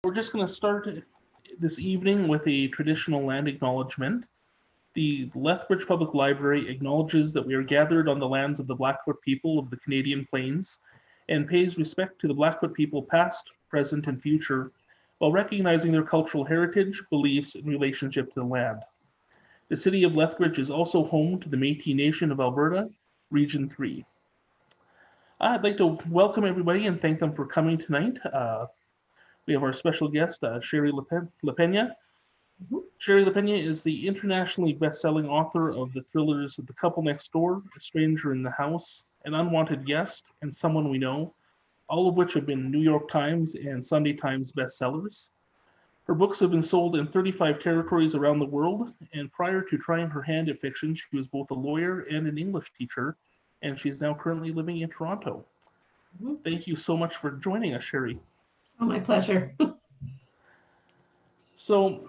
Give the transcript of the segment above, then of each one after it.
We're just going to start this evening with a traditional land acknowledgement. The Lethbridge Public Library acknowledges that we are gathered on the lands of the Blackfoot people of the Canadian Plains and pays respect to the Blackfoot people past, present, and future, while recognizing their cultural heritage, beliefs, and relationship to the land. The city of Lethbridge is also home to the Métis Nation of Alberta, Region 3. I'd like to welcome everybody and thank them for coming tonight. We have our special guest, Shari Lapena. Shari Lapena is the internationally best-selling author of the thrillers The Couple Next Door, A Stranger in the House, An Unwanted Guest, and Someone We Know, all of which have been New York Times and Sunday Times bestsellers. Her books have been sold in 35 territories around the world, and prior to trying her hand at fiction, she was both a lawyer and an English teacher, and she's now currently living in Toronto. Thank you so much for joining us, Shari. Oh, my pleasure. So,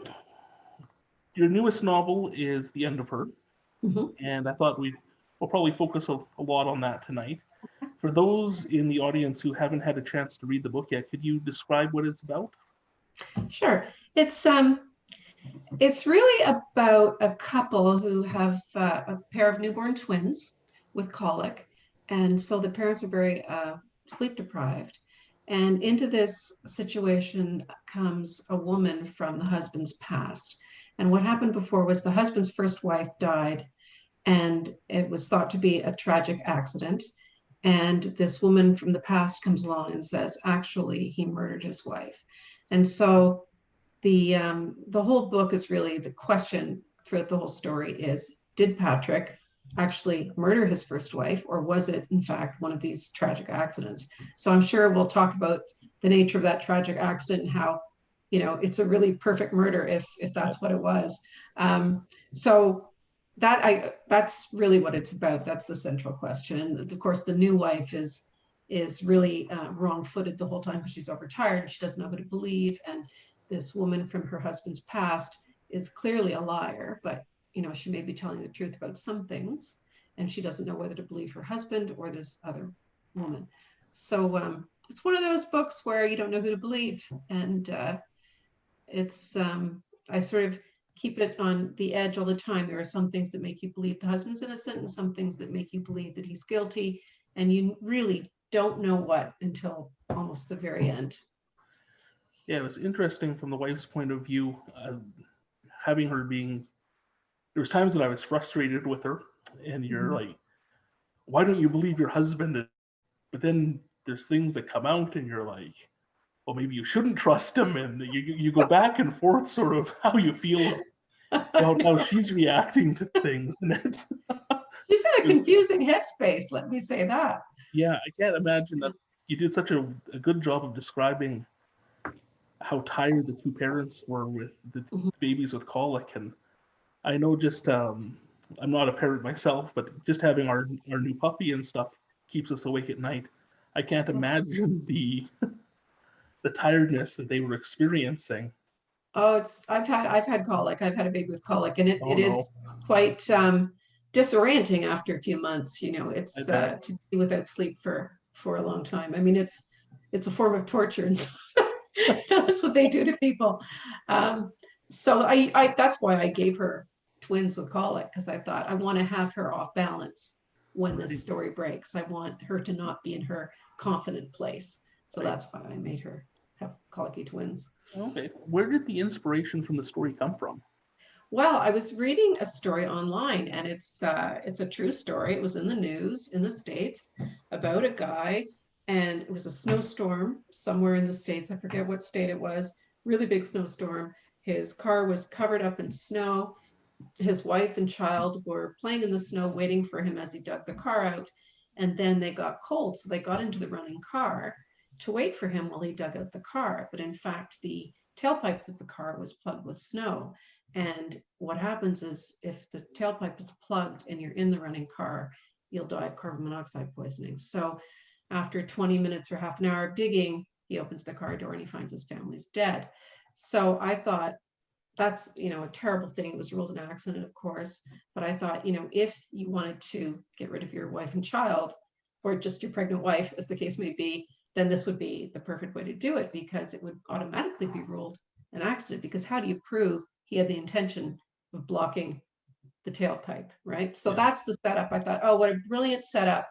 your newest novel is The End of Her, and I thought we'll probably focus a lot on that tonight. For those in the audience who haven't had a chance to read the book yet, could you describe what it's about? Sure. It's really about a couple who have a pair of newborn twins with colic, and so the parents are very sleep deprived. And into this situation comes a woman from the husband's past. And what happened before was the husband's first wife died, and it was thought to be a tragic accident. And this woman from the past comes along and says, actually, he murdered his wife. And so the whole book is really the question throughout the whole story is, did Patrick actually murder his first wife, or was it in fact one of these tragic accidents? So I'm sure we'll talk about the nature of that tragic accident and how, it's a really perfect murder if that's what it was. So that's really what it's about. That's the central question. And of course, the new wife is really wrong-footed the whole time because she's overtired. She doesn't know who to believe, and this woman from her husband's past is clearly a liar, but she may be telling the truth about some things, and she doesn't know whether to believe her husband or this other woman. So it's one of those books where you don't know who to believe, and I sort of keep it on the edge all the time. There are some things that make you believe the husband's innocent, and some things that make you believe that he's guilty, and you really don't know what until almost the very end. Yeah, it was interesting from the wife's point of view, having her being. There was times that I was frustrated with her, and you're like, why don't you believe your husband? But then there's things that come out and you're like, well, maybe you shouldn't trust him. And you go back and forth sort of how you feel about how she's reacting to things. And She's in a confusing headspace, let me say that. Yeah, I can't imagine that you did such a good job of describing how tired the two parents were with the babies with colic. And I know just, I'm not a parent myself, but just having our new puppy and stuff keeps us awake at night. I can't imagine the tiredness that they were experiencing. Oh, I've had colic. I've had a baby with colic, and it is quite disorienting after a few months. It's to be without sleep for a long time. I mean, it's a form of torture, and that's what they do to people. So I that's why I gave her twins with colic, because I thought I want to have her off balance when this story breaks. I want her to not be in her confident place. So that's why I made her have colicky twins. Okay. Where did the inspiration from the story come from? Well, I was reading a story online, and it's a true story. It was in the news in the States about a guy, and it was a snowstorm somewhere in the States. I forget what state it was. Really big snowstorm. His car was covered up in snow. His wife and child were playing in the snow, waiting for him as he dug the car out. And then they got cold, so they got into the running car to wait for him while he dug out the car. But in fact, the tailpipe of the car was plugged with snow. And what happens is, if the tailpipe is plugged and you're in the running car, you'll die of carbon monoxide poisoning. So after 20 minutes or half an hour of digging, he opens the car door and he finds his family's dead. So I thought, that's, a terrible thing. It was ruled an accident, of course. But I thought, if you wanted to get rid of your wife and child, or just your pregnant wife, as the case may be, then this would be the perfect way to do it, because it would automatically be ruled an accident, because how do you prove he had the intention of blocking the tailpipe, right? So that's the setup. I thought, oh, what a brilliant setup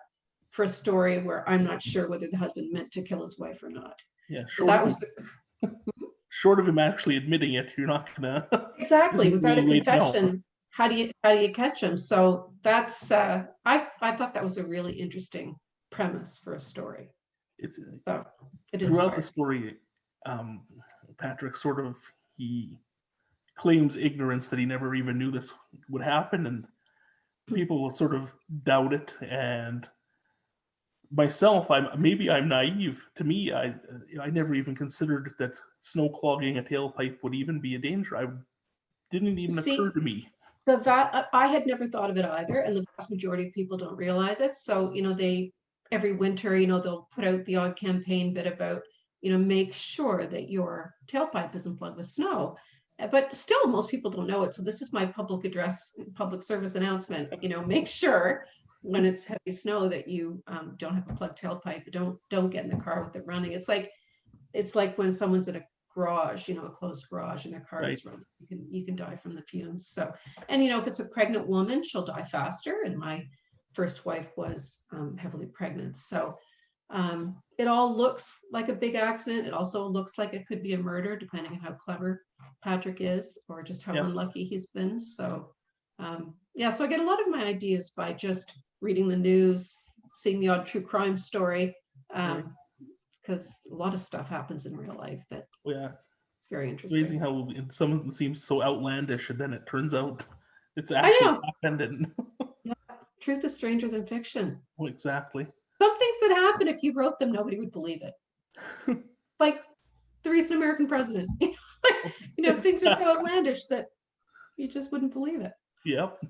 for a story where I'm not sure whether the husband meant to kill his wife or not. Yeah, so that was short of him actually admitting it, you're not gonna exactly without a really confession. How do you catch him? So that's I thought that was a really interesting premise for a story. It's so it throughout the inspired. story, Patrick sort of he claims ignorance that he never even knew this would happen, and people will sort of doubt it. And myself, I'm naive. To me, I never even considered that snow clogging a tailpipe would even be a danger. I didn't even occur to me. That I had never thought of it either, and the vast majority of people don't realize it. So they every winter, they'll put out the odd campaign bit about make sure that your tailpipe isn't plugged with snow. But still, most people don't know it. So this is my public service announcement. Make sure when it's heavy snow that you don't have a plugged tailpipe. Don't get in the car with it running. It's like when someone's in a garage, a closed garage, and their car is running. You can die from the fumes. So, and if it's a pregnant woman, she'll die faster. And my first wife was heavily pregnant. So it all looks like a big accident. It also looks like it could be a murder, depending on how clever Patrick is, or just how unlucky he's been. So so I get a lot of my ideas by just reading the news, seeing the odd true crime story, because a lot of stuff happens in real life that it's very interesting. Amazing how some of them seems so outlandish, and then it turns out it's actually happened. And truth is stranger than fiction. Well, exactly. Some things that happen, if you wrote them, nobody would believe it. Like the recent American president. Things are so outlandish that you just wouldn't believe it. Yep.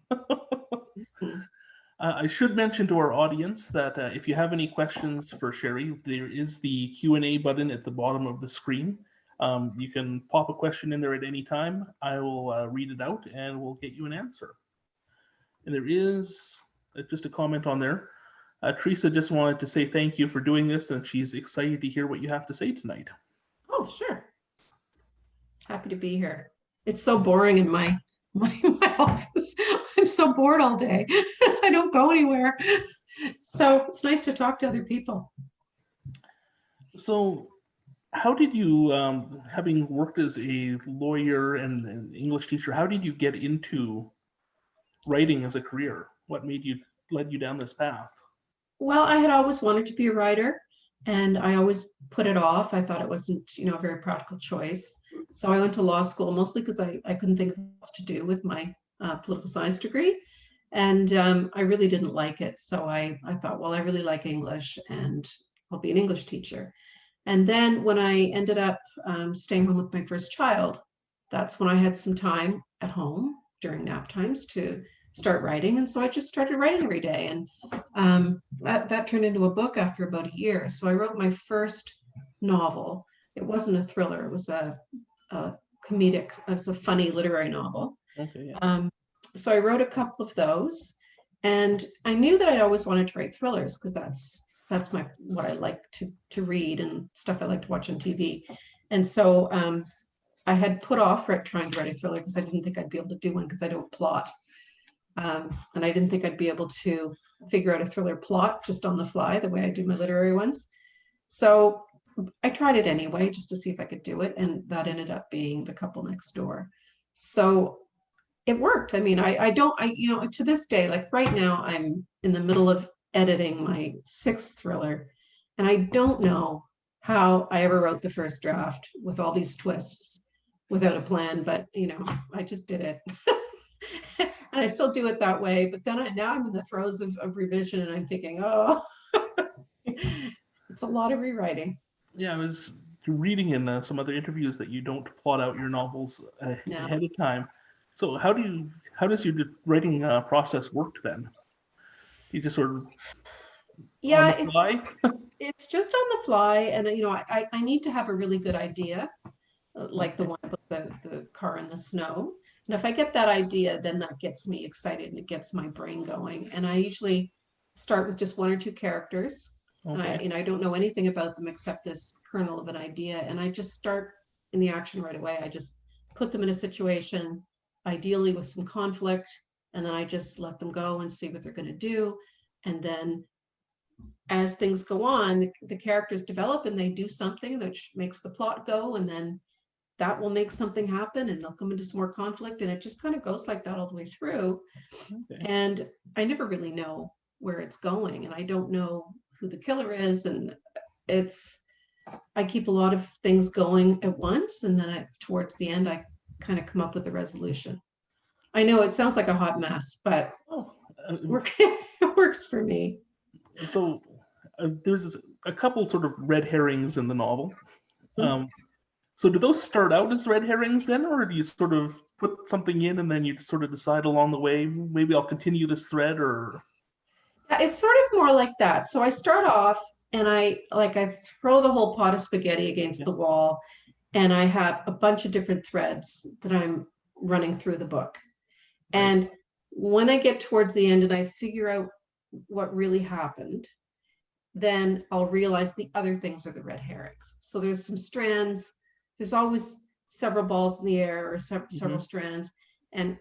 I should mention to our audience that if you have any questions for Shari, there is the Q&A button at the bottom of the screen. You can pop a question in there at any time. I will read it out and we'll get you an answer. And there is just a comment on there. Teresa just wanted to say thank you for doing this, and she's excited to hear what you have to say tonight. Oh, sure. Happy to be here. It's so boring in my office. I'm so bored all day. I don't go anywhere. So it's nice to talk to other people. So how did you, having worked as a lawyer and an English teacher, how did you get into writing as a career? What led you down this path? Well, I had always wanted to be a writer, and I always put it off. I thought it wasn't, a very practical choice. So I went to law school mostly because I couldn't think of what to do with my political science degree. And I really didn't like it. So I thought, well, I really like English and I'll be an English teacher. And then when I ended up staying home with my first child, that's when I had some time at home during nap times to start writing. And so I just started writing every day. And that turned into a book after about a year. So I wrote my first novel. It wasn't a thriller. It was a comedic, it's a funny literary novel. Okay, so I wrote a couple of those, and I knew that I'd always wanted to write thrillers because that's what I like to read and stuff I like to watch on TV. And so I had put off trying to write a thriller because I didn't think I'd be able to do one because I don't plot. And I didn't think I'd be able to figure out a thriller plot just on the fly the way I do my literary ones. So I tried it anyway, just to see if I could do it. And that ended up being The Couple Next Door. So it worked. I mean, to this day, like right now, I'm in the middle of editing my 6th thriller. And I don't know how I ever wrote the first draft with all these twists without a plan, but I just did it. And I still do it that way. But then now I'm in the throes of revision, and I'm thinking, oh, it's a lot of rewriting. Yeah, I was reading in some other interviews that you don't plot out your novels ahead of time. So how does your writing process work then? You just sort of on the fly? It's just on the fly, and I need to have a really good idea, like the one about the car in the snow. And if I get that idea, then that gets me excited and it gets my brain going. And I usually start with just 1 or 2 characters. And Okay. I don't know anything about them except this kernel of an idea. And I just start in the action right away. I just put them in a situation, ideally with some conflict, and then I just let them go and see what they're going to do. And then as things go on, the characters develop and they do something that makes the plot go, and then that will make something happen and they'll come into some more conflict, and it just kind of goes like that all the way through. Okay. And I never really know where it's going, and I don't know who the killer is, and I keep a lot of things going at once, and then towards the end I kind of come up with a resolution. I know it sounds like a hot mess, but Oh, it works for me. so there's a couple sort of red herrings in the novel. Mhm. So do those start out as red herrings then, or do you sort of put something in and then you sort of decide along the way, maybe I'll continue this thread, or? Yeah, it's sort of more like that. So I start off and I throw the whole pot of spaghetti against Yeah. the wall, and I have a bunch of different threads that I'm running through the book. Right. And when I get towards the end and I figure out what really happened, then I'll realize the other things are the red herrings. So there's some strands, there's always several balls in the air or several Mhm. strands. And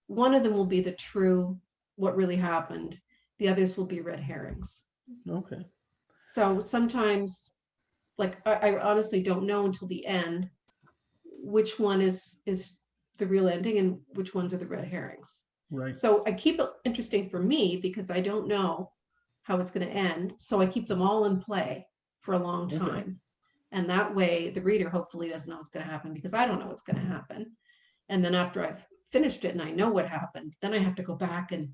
one of them will be the true, what really happened. The others will be red herrings. Okay. So sometimes, like I honestly don't know until the end which one is the real ending and which ones are the red herrings. Right. So I keep it interesting for me because I don't know how it's going to end. So I keep them all in play for a long Okay. time. And that way the reader hopefully doesn't know what's going to happen, because I don't know what's going to happen. And then after I've finished it and I know what happened, then I have to go back and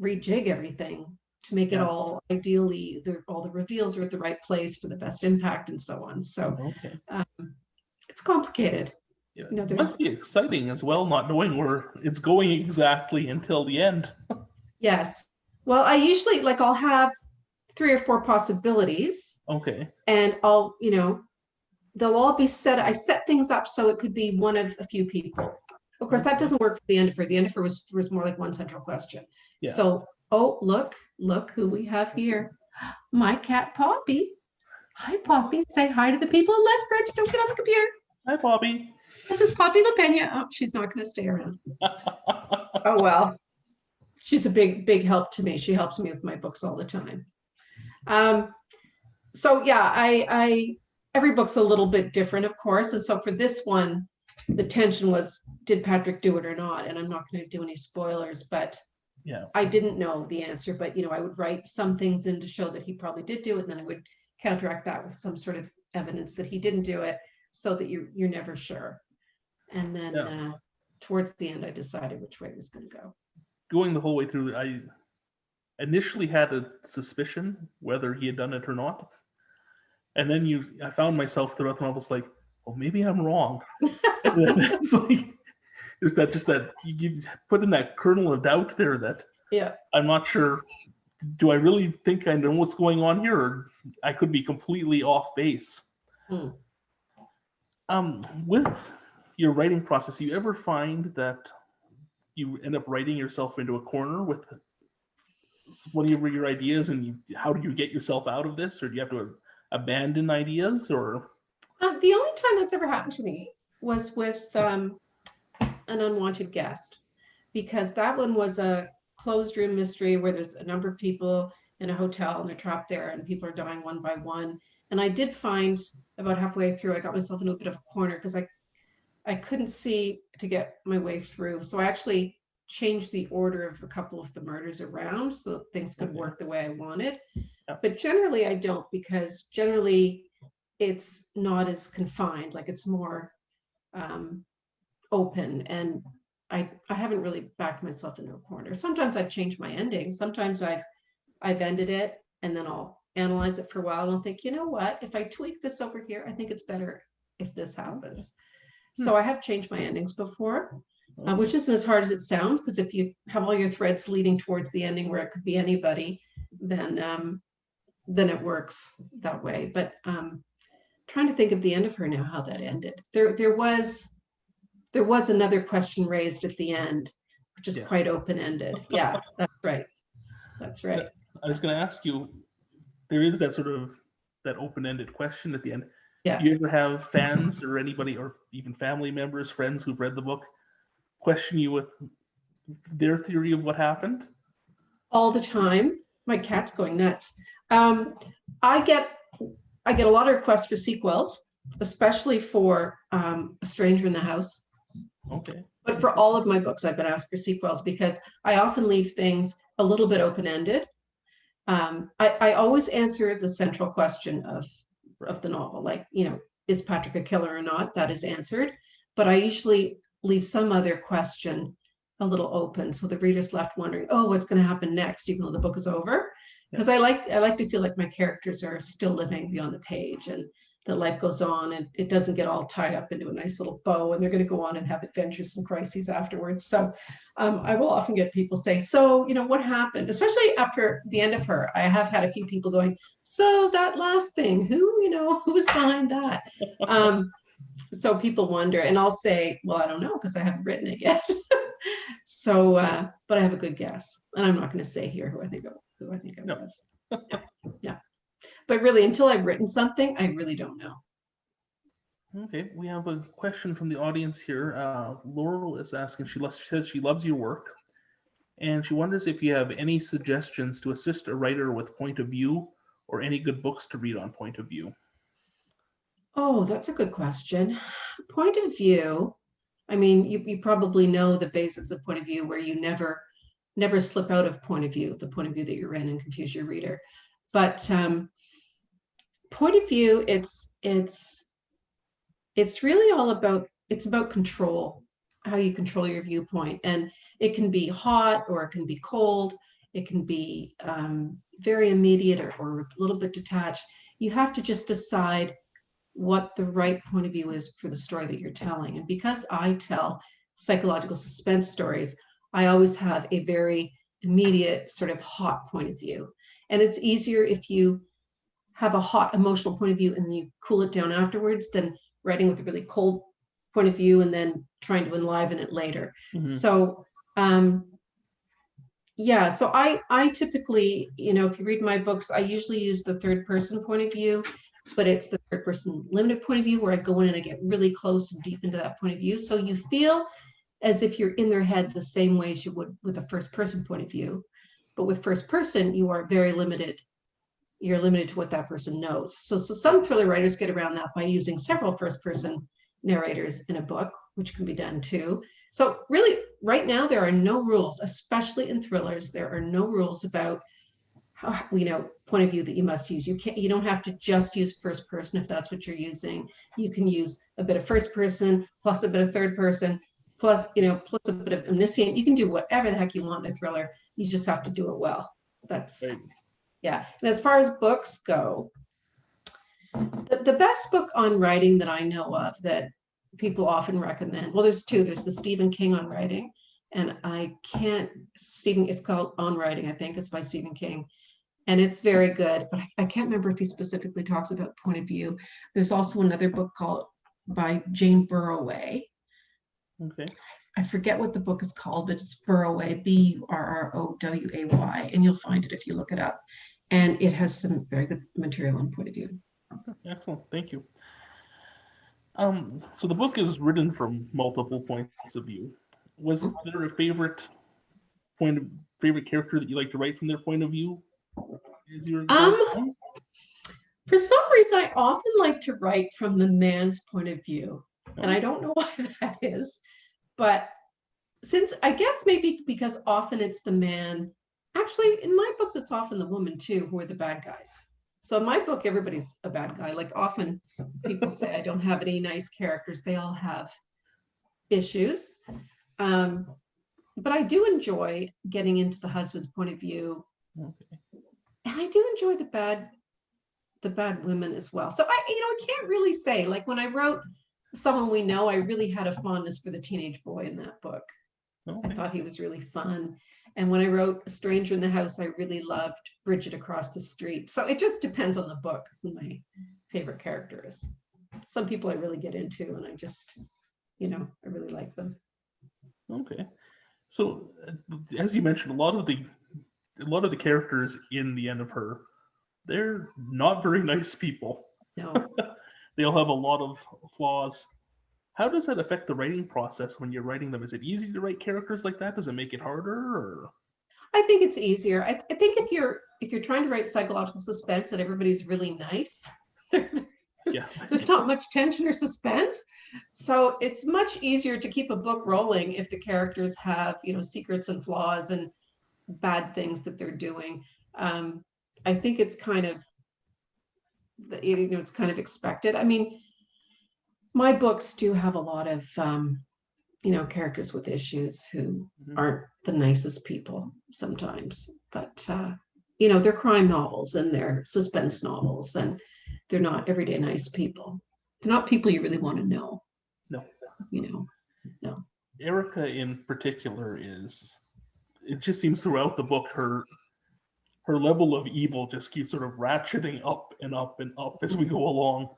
rejig everything to make it Yeah. all ideally, all the reveals are at the right place for the best impact and so on. So Okay. it's complicated. Yeah. You know, It must be exciting as well, not knowing where it's going exactly until the end. yes. Well, I usually I'll have 3 or 4 possibilities, Okay. and they'll all be set. I set things up so it could be one of a few people. Of course, that Okay. doesn't work for the Endifer. The Endifer was more like one central question. Yeah. So, oh, look who we have here. My cat, Poppy. Hi, Poppy. Say hi to the people in Lethbridge. Don't get on the computer. Hi, Bobby. This is Poppy Lapena. Oh, she's not going to stay around. Oh, well. She's a big help to me. She helps me with my books all the time. So yeah, I every book's a little bit different, of course. And so for this one, the tension was, did Patrick do it or not? And I'm not going to do any spoilers, but Yeah. I didn't know the answer. But I would write some things in to show that he probably did do it, and then I would counteract that with some sort of evidence that he didn't do it, so that you're never sure. And then Yeah. towards the end, I decided which way it was going to go. Going the whole way through, I initially had a suspicion whether he had done it or not. And then I found myself throughout the novel, like, well, maybe I'm wrong. And then it's like, there's that you put in that kernel of doubt there that Yeah. I'm not sure. Do I really think I know what's going on here, or I could be completely off base? Hmm. With your writing process, you ever find that you end up writing yourself into a corner with one of your ideas, and how do you get yourself out of this, or do you have to abandon ideas, or? The only time that's ever happened to me was with An Unwanted Guest, because that one was a closed room mystery where there's a number of people in a hotel and they're trapped there and people are dying one by one. And I did find about halfway through, I got myself into a bit of a corner because I couldn't see to get my way through. So I actually changed the order of a couple of the murders around so things could Okay. work the way I wanted. Yeah. But generally I don't, because generally it's not as confined, like it's more open, and I haven't really backed myself into a corner. Sometimes I've changed my ending. Sometimes I've ended it and then I'll analyze it for a while and I'll think, you know what, if I tweak this over here, I think it's better if this happens. So I have changed my endings before, which isn't as hard as it sounds, because if you have all your threads leading towards the ending where it could be anybody, then it works that way. But trying to think of the end of her now, how that ended. There was another question raised at the end, which is quite open-ended. Yeah, that's right. That's right. I was going to ask you, there is that sort of that open-ended question at the end. Yeah. Do you ever have fans or anybody, or even family members, friends who've read the book, question you with their theory of what happened? All the time. My cat's going nuts. I get a lot of requests for sequels, especially for A Stranger in the House. Okay. But for all of my books, I've been asked for sequels because I often leave things a little bit open-ended. I always answer the central question of the novel, like, is Patrick a killer or not? That is answered. But I usually leave some other question a little open, so the reader's left wondering, oh, what's going to happen next, even though the book is over. Because I like to feel like my characters are still living beyond the page, and that life goes on, and it doesn't get all tied up into a nice little bow, and they're going to go on and have adventures and crises afterwards. So I will often get people say, so, what happened? Especially after the end of her, I have had a few people going, so that last thing, who was behind that? So people wonder, and I'll say, well, I don't know, because I haven't written it yet. So, but I have a good guess, and I'm not going to say here who I think it was. Yeah. But really, until I've written something, I really don't know. Okay, we have a question from the audience here. Laurel is asking, she says she loves your work, and she wonders if you have any suggestions to assist a writer with point of view, or any good books to read on point of view. Oh, that's a good question. Point of view, I mean, you probably know the basics of point of view, where you never slip out of point of view, the point of view that you're in, and confuse your reader. But point of view, it's really all about, it's about control, how you control your viewpoint. And it can be hot, or it can be cold. It can be very immediate, or a little bit detached. You have to just decide what the right point of view is for the story that you're telling. And because I tell psychological suspense stories, I always have a very immediate, sort of hot point of view. And it's easier if you have a hot emotional point of view and you cool it down afterwards, than writing with a really cold point of view and then trying to enliven it later. Mm-hmm. So yeah, so I typically, if you read my books, I usually use the third person point of view, but it's the third person limited point of view, where I go in and I get really close and deep into that point of view. So you feel as if you're in their head the same way as you would with a first person point of view. But with first person, you are very limited. You're limited to what that person knows. So some thriller writers get around that by using several first person narrators in a book, which can be done too. So really, right now, there are no rules, especially in thrillers. There are no rules about how, point of view that you must use. You don't have to just use first person if that's what you're using. You can use a bit of first person plus a bit of third person plus a bit of omniscient. You can do whatever the heck you want in a thriller. You just have to do it well. That's right. Yeah. And as far as books go, the best book on writing that I know of that people often recommend, well, there's two. There's the Stephen King on writing, and it's called On Writing, I think. It's by Stephen King. And it's very good, but I can't remember if he specifically talks about point of view. There's also another book by Jane Burroway. Okay. I forget what the book is called, but it's Burroway, Burroway, and you'll find it if you look it up. And it has some very good material on point of view. Excellent, thank you. So the book is written from multiple points of view. Was there a favorite character that you like to write from their point of view? For some reason, I often like to write from the man's point of view, and I don't know why that is, but I guess maybe because often it's the man. Actually, in my books, it's often the woman too who are the bad guys. So in my book, everybody's a bad guy. Like, often people say I don't have any nice characters. They all have issues. But I do enjoy getting into the husband's point of view. Okay. And I do enjoy the bad women as well. So I can't really say, like, when I wrote Someone We Know, I really had a fondness for the teenage boy in that book. Okay. I thought he was really fun. And when I wrote A Stranger in the House, I really loved Bridget across the street. So it just depends on the book who my favorite character is. Some people I really get into, and I just, I really like them. Okay. So as you mentioned, a lot of the characters in the end of her They're not very nice people. No. They all have a lot of flaws. How does that affect the writing process when you're writing them? Is it easy to write characters like that? Does it make it harder? Or I think it's easier. I think if you're trying to write psychological suspense and everybody's really nice, yeah, there's not much tension or suspense. So it's much easier to keep a book rolling if the characters have, secrets and flaws and bad things that they're doing. I think it's kind of, it's kind of expected. I mean, my books do have a lot of, characters with issues who aren't the nicest people sometimes, but, they're crime novels and they're suspense novels, and they're not everyday nice people. They're not people you really want to know. no. No. Erica in particular it just seems throughout the book, her level of evil just keeps sort of ratcheting up and up and up as we go along.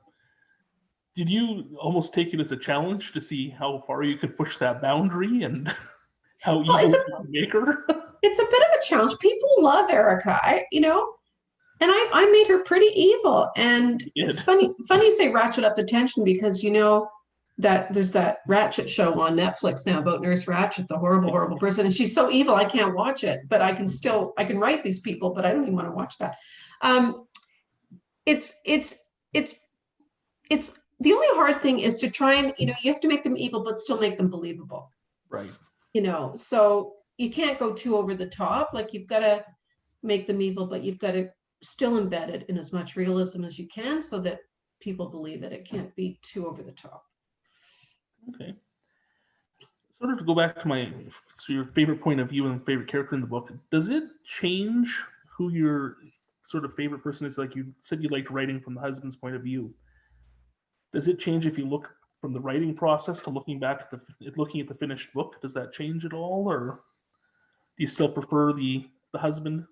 Did you almost take it as a challenge to see how far you could push that boundary and how evil you could make her? It's a bit of a challenge. People love Erica, and I made her pretty evil. And it's funny you say ratchet up the tension, because that there's that Ratchet show on Netflix now about Nurse Ratchet, the horrible person, and she's so evil I can't watch it, but I can write these people, but I don't even want to watch that. It's the only hard thing is to try and you have to make them evil but still make them believable, right? So you can't go too over the top. Like, you've got to make them evil, but you've got to still embed it in as much realism as you can so that people believe it. It can't be too over the top. Okay. Sort of to go back to your favorite point of view and favorite character in the book, does it change who your sort of favorite person is? Like you said, you liked writing from the husband's point of view. Does it change if you look from the writing process to looking back at looking at the finished book? Does that change at all, or do you still prefer the husband?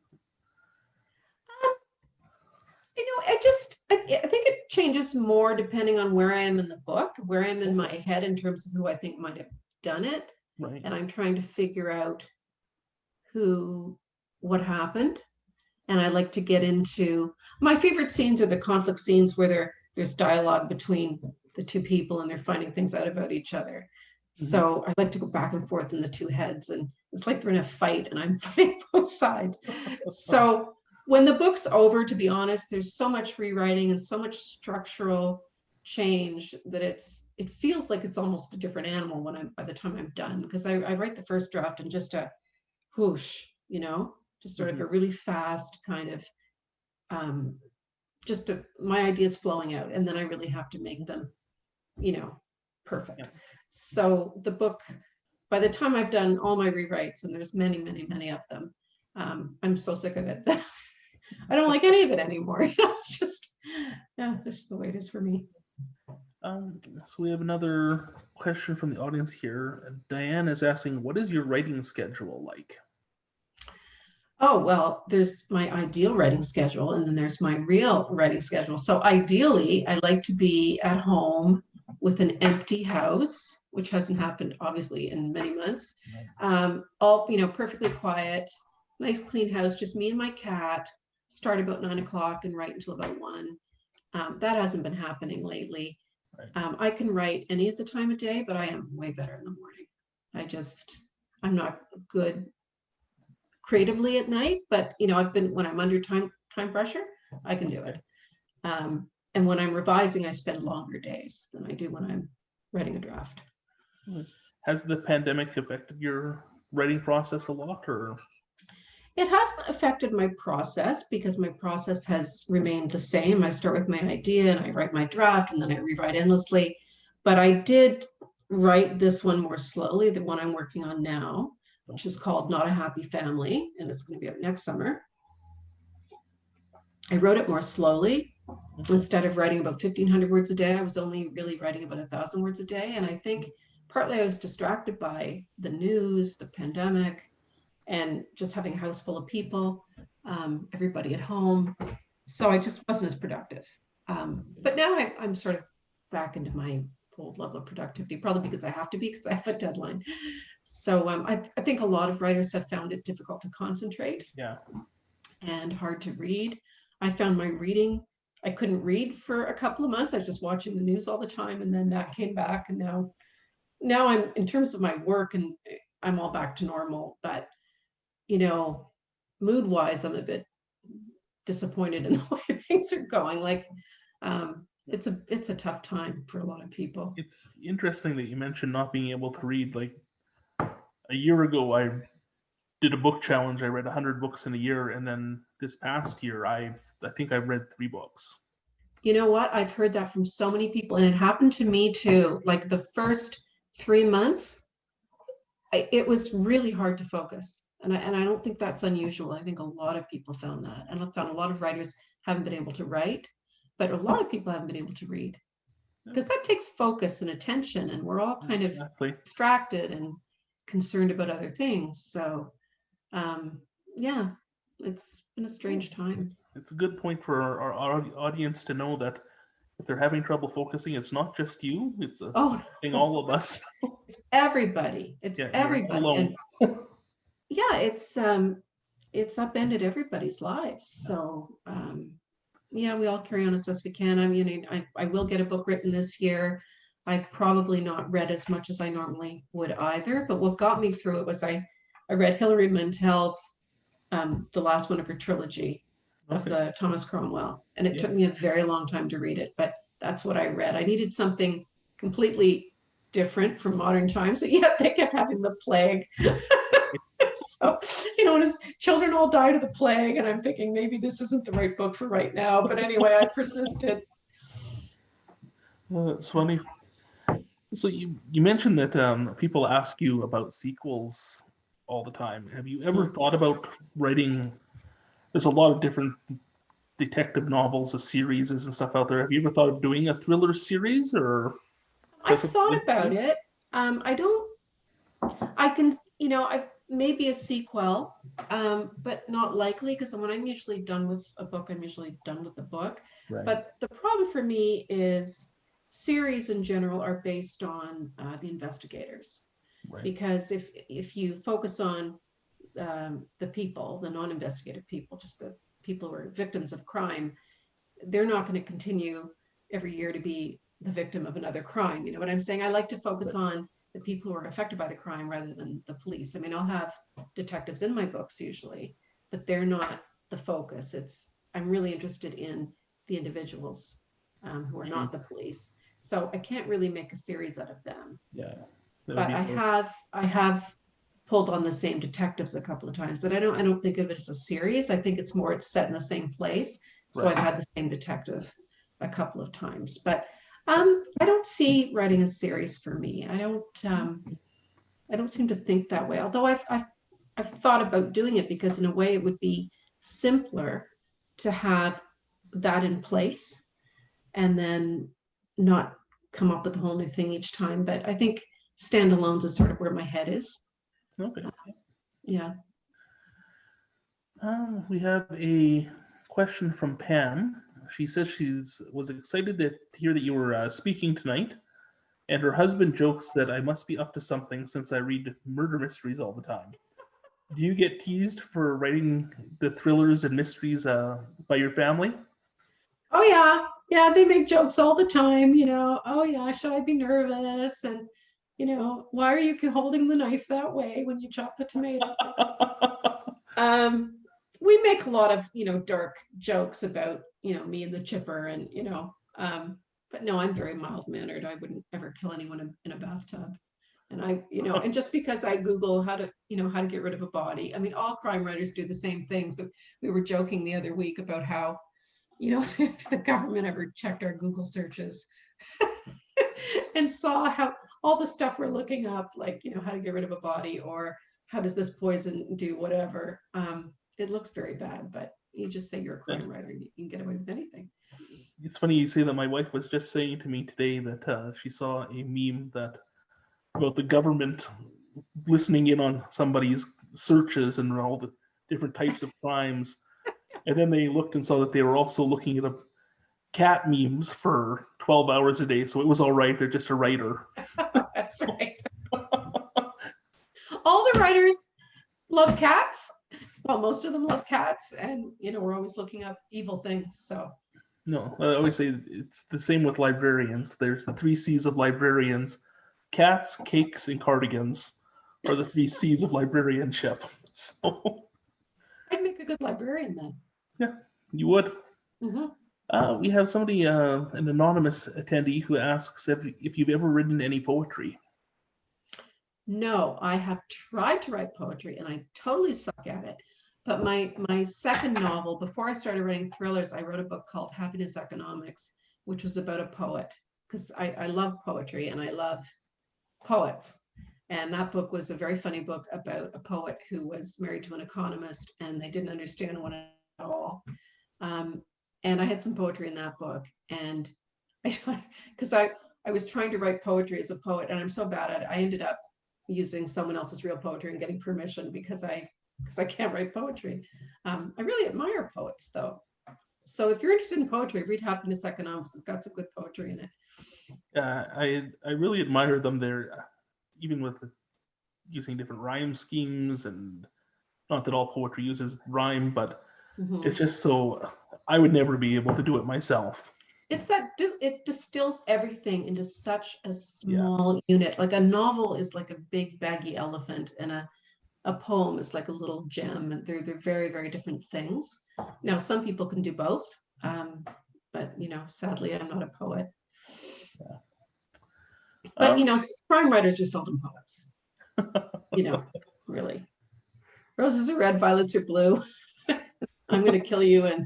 I think it changes more depending on where I am in the book, where I'm in my head in terms of who I think might have done it. Right. And I'm trying to figure out what happened. And I like to get into, my favorite scenes are the conflict scenes where there's dialogue between the two people and they're finding things out about each other. So I like to go back and forth in the two heads, and it's like they're in a fight and I'm fighting both sides. So when the book's over, to be honest, there's so much rewriting and so much structural change that it feels like it's almost a different animal by the time I'm done, because I write the first draft in just a whoosh, just sort of a really fast kind of my ideas flowing out, and then I really have to make them, perfect. Yeah. So the book, by the time I've done all my rewrites, and there's many, many, many of them, I'm so sick of it that I don't like any of it anymore. It's just the way it is for me. So we have another question from the audience here. Diane is asking, what is your writing schedule like? Oh, well, there's my ideal writing schedule, and then there's my real writing schedule. So ideally, I like to be at home with an empty house, which hasn't happened obviously in many months. All, perfectly quiet, nice clean house, just me and my cat, start about 9 o'clock and write until about 1. That hasn't been happening lately. Right. I can write any at the time of day, but I am way better in the morning. I'm not good creatively at night, but when I'm under time pressure, I can do it. And when I'm revising, I spend longer days than I do when I'm writing a draft. Has the pandemic affected your writing process a lot, or? It hasn't affected my process, because my process has remained the same. I start with my idea and I write my draft, and then I rewrite endlessly. But I did write this one more slowly, the one I'm working on now, which is called Not a Happy Family, and it's going to be out next summer. I wrote it more slowly. Instead of writing about 1,500 words a day, I was only really writing about 1,000 words a day. And I think partly I was distracted by the news, the pandemic, and just having a house full of people, everybody at home. So I just wasn't as productive. But now I'm sort of back into my old level of productivity, probably because I have to be, because I have a deadline. So I think a lot of writers have found it difficult to concentrate. Yeah. And hard to read. I found my reading, I couldn't read for a couple of months. I was just watching the news all the time, and then that came back, and now I'm, in terms of my work, and I'm all back to normal. But mood wise, I'm a bit disappointed in the way things are going. Like, it's a tough time for a lot of people. It's interesting that you mentioned not being able to read. Like a year ago, I did a book challenge. I read 100 books in a year, and then this past year, I think I've read 3 books. You know what? I've heard that from so many people, and it happened to me too. Like the first 3 months, it was really hard to focus. And I don't think that's unusual. I think a lot of people found that. And I found a lot of writers haven't been able to write, but a lot of people haven't been able to read. Because that takes focus and attention, and we're all kind of distracted and concerned about other things. So, yeah, it's been a strange time. It's a good point for our audience to know that if they're having trouble focusing, it's not just you. It's a thing, all of us. It's everybody. It's everybody. And yeah, it's upended everybody's lives. So yeah, we all carry on as best we can. I mean, I will get a book written this year. I've probably not read as much as I normally would either. But what got me through it was I read Hilary Mantel's the last one of her trilogy of the Thomas Cromwell, and it took me a very long time to read it, but that's what I read. I needed something completely different from modern times, and yet they kept having the plague. So, and his children all died of the plague, and I'm thinking maybe this isn't the right book for right now, but anyway, I persisted. It's funny. So you mentioned that people ask you about sequels all the time. Have you ever thought about writing? There's a lot of different detective novels, series and stuff out there. Have you ever thought of doing a thriller series? Or I've thought about it. Maybe a sequel, but not likely, because when I'm usually done with a book, I'm usually done with the book. Right. But the problem for me is series in general are based on the investigators. Right. Because if you focus on the people, the non-investigative people, just the people who are victims of crime, they're not going to continue every year to be the victim of another crime. You know what I'm saying? I like to focus on the people who are affected by the crime rather than the police. I mean, I'll have detectives in my books usually, but they're not the focus. I'm really interested in the individuals who are not the police. So I can't really make a series out of them. Yeah. But I have pulled on the same detectives a couple of times, but I don't think of it as a series. I think it's set in the same place. So I've had the same detective a couple of times, but I don't see writing a series for me. I don't seem to think that way. Although I've thought about doing it, because in a way it would be simpler to have that in place and then not come up with a whole new thing each time. But I think standalones is sort of where my head is. Okay. Yeah. We have a question from Pam. She says was excited to hear that you were speaking tonight, and her husband jokes that I must be up to something since I read murder mysteries all the time. Do you get teased for writing the thrillers and mysteries by your family? Oh yeah. Yeah, they make jokes all the time, oh yeah, should I be nervous? And why are you holding the knife that way when you chop the tomato? We make a lot of, dark jokes about, me and the chipper, and, but no, I'm very mild-mannered. I wouldn't ever kill anyone in a bathtub. And and just because I Google how to get rid of a body, I mean, all crime writers do the same thing. So we were joking the other week about how, if the government ever checked our Google searches and saw how all the stuff we're looking up, like, how to get rid of a body, or how does this poison do whatever, it looks very bad, but you just say you're a crime writer and you can get away with anything. It's funny you say that. My wife was just saying to me today that she saw a meme about the government listening in on somebody's searches and all the different types of crimes. And then they looked and saw that they were also looking at cat memes for 12 hours a day. So it was all right. They're just a writer. That's right. All the writers love cats. Well, most of them love cats, and we're always looking up evil things. So No, I always say it's the same with librarians. There's the 3 C's of librarians: cats, cakes, and cardigans are the 3 C's of librarianship. So I'd make a good librarian then. yeah, you would. Mm-hmm. We have somebody, an anonymous attendee, who asks if you've ever written any poetry. No, I have tried to write poetry and I totally suck at it. But my second novel, before I started writing thrillers, I wrote a book called Happiness Economics, which was about a poet, because I love poetry and I love poets. And that book was a very funny book about a poet who was married to an economist and they didn't understand one at all. And I had some poetry in that book. And because I was trying to write poetry as a poet and I'm so bad at it, I ended up using someone else's real poetry and getting permission because I can't write poetry. I really admire poets though. So if you're interested in poetry, read Happiness Economics. It's got some good poetry in it. I really admire them there, even with using different rhyme schemes, and not that all poetry uses rhyme, but it's just so, I would never be able to do it myself. It's that it distills everything into such a small unit. Like a novel is like a big baggy elephant, and a poem is like a little gem, and they're very, very different things. Now, some people can do both, but sadly, I'm not a poet. Yeah. But crime writers are seldom poets. Really. Roses are red, violets are blue. I'm going to kill you, and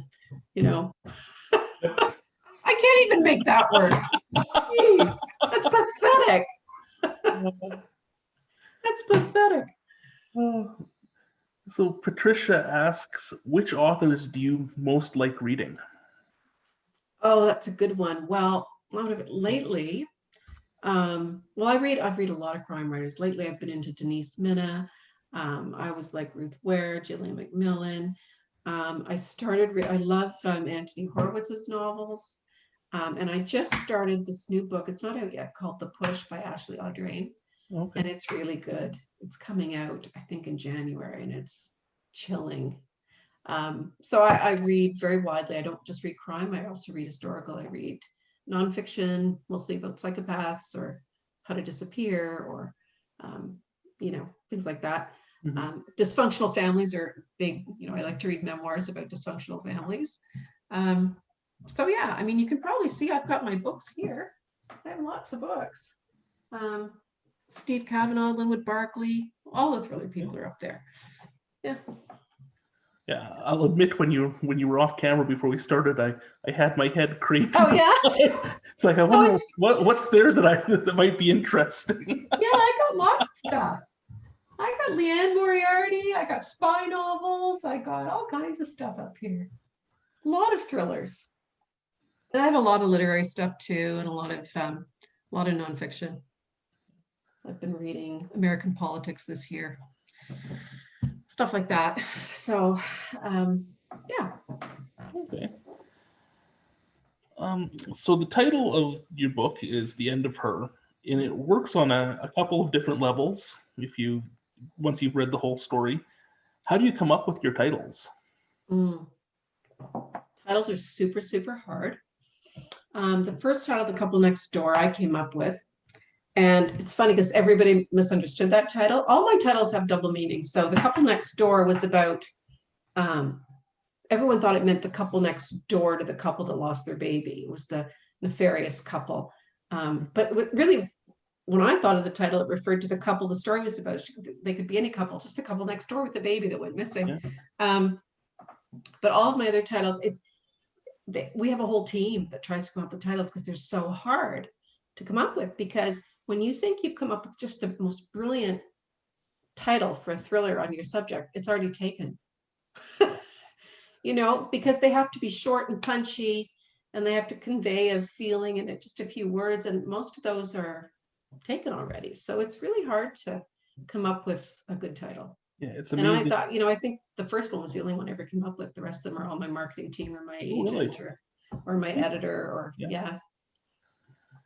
I can't even make that work. Jeez, that's pathetic. That's pathetic. So Patricia asks, which authors do you most like reading? Oh, that's a good one. Well, out of it lately, I read a lot of crime writers. Lately, I've been into Denise Minna. I was like Ruth Ware, Gillian McMillan. I love Anthony Horowitz's novels. And I just started this new book. It's not out yet, called The Push by Ashley Audrain. Okay. And it's really good. It's coming out, I think, in January, and it's chilling. So I read very widely. I don't just read crime. I also read historical. I read nonfiction, mostly about psychopaths or how to disappear, or things like that. Dysfunctional families are big. I like to read memoirs about dysfunctional families. So yeah, I mean, you can probably see I've got my books here. I have lots of books. Steve Kavanaugh, Linwood Barkley, all those thriller people are up there. Yeah. Yeah, I'll admit, when you were off camera before we started, I had my head craned. Oh yeah. It's like, I wonder what's there that might be interesting. Yeah, I got lots of stuff. I got Leanne Moriarty. I got spy novels. I got all kinds of stuff up here. A lot of thrillers. And I have a lot of literary stuff too, and a lot of nonfiction. I've been reading American politics this year, stuff like that. So, yeah. Okay. So the title of your book is The End of Her, and it works on a couple of different levels. Once you've read the whole story, how do you come up with your titles? Titles are super, super hard. The first title, The Couple Next Door, I came up with. And it's funny because everybody misunderstood that title. All my titles have double meanings. So The Couple Next Door was about, everyone thought it meant the couple next door to the couple that lost their baby. It was the nefarious couple. But really, when I thought of the title, it referred to the couple the story was about. They could be any couple, just the couple next door with the baby that went missing. Yeah. But all of my other titles, we have a whole team that tries to come up with titles because they're so hard to come up with, because when you think you've come up with just the most brilliant title for a thriller on your subject, it's already taken. Because they have to be short and punchy, and they have to convey a feeling in just a few words, and most of those are taken already. So it's really hard to come up with a good title. Yeah, it's amazing. And I thought, I think the first one was the only one I ever came up with. The rest of them are all my marketing team or my agent or my editor, or yeah.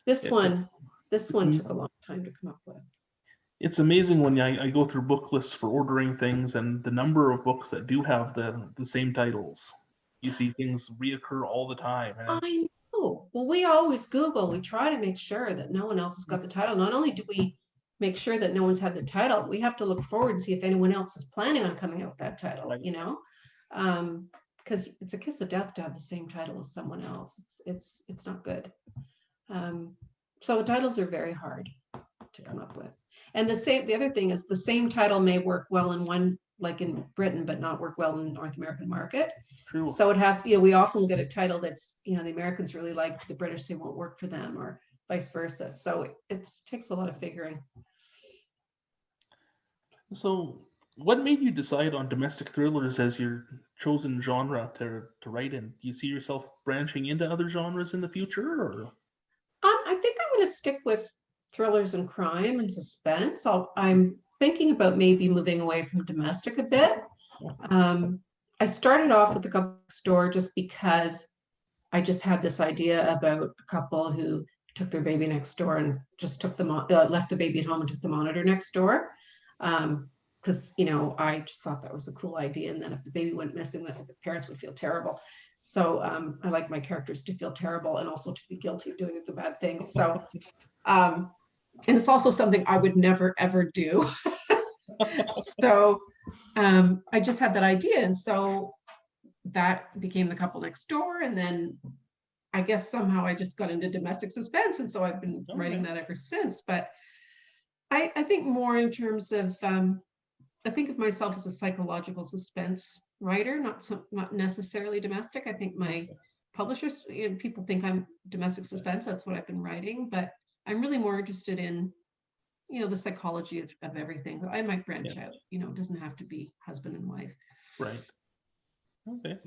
This one took a long time to come up with. It's amazing when I go through book lists for ordering things and the number of books that do have the same titles. You see things reoccur all the time. And I know. Well, we always Google, we try to make sure that no one else has got the title. Not only do we make sure that no one's had the title, we have to look forward and see if anyone else is planning on coming out with that title, Right. you know? Because it's a kiss of death to have the same title as someone else. It's not good. So titles are very hard to come up with. And the other thing is the same title may work well in one, like in Britain, but not work well in the North American market. it's true. So it has, we often get a title that's, the Americans really like, the British say won't work for them, or vice versa. So it takes a lot of figuring. So what made you decide on domestic thrillers as your chosen genre to write in? Do you see yourself branching into other genres in the future, or? I think I'm going to stick with thrillers and crime and suspense. I'm thinking about maybe moving away from domestic a bit. I started off with the couple next door just because I just had this idea about a couple who took their baby next door and just took them left the baby at home and took the monitor next door. Because I just thought that was a cool idea, and then if the baby went missing, the parents would feel terrible. So I like my characters to feel terrible and also to be guilty of doing the bad things. So and it's also something I would never ever do. So I just had that idea, and so that became the couple next door. And then I guess somehow I just got into domestic suspense, and so I've been writing that ever since. But I think more in terms of I think of myself as a psychological suspense writer, not necessarily domestic. I think my publishers, people think I'm domestic suspense. That's what I've been writing, but I'm really more interested in, the psychology of everything. I might branch out. It doesn't have to be husband and wife. Right. Okay.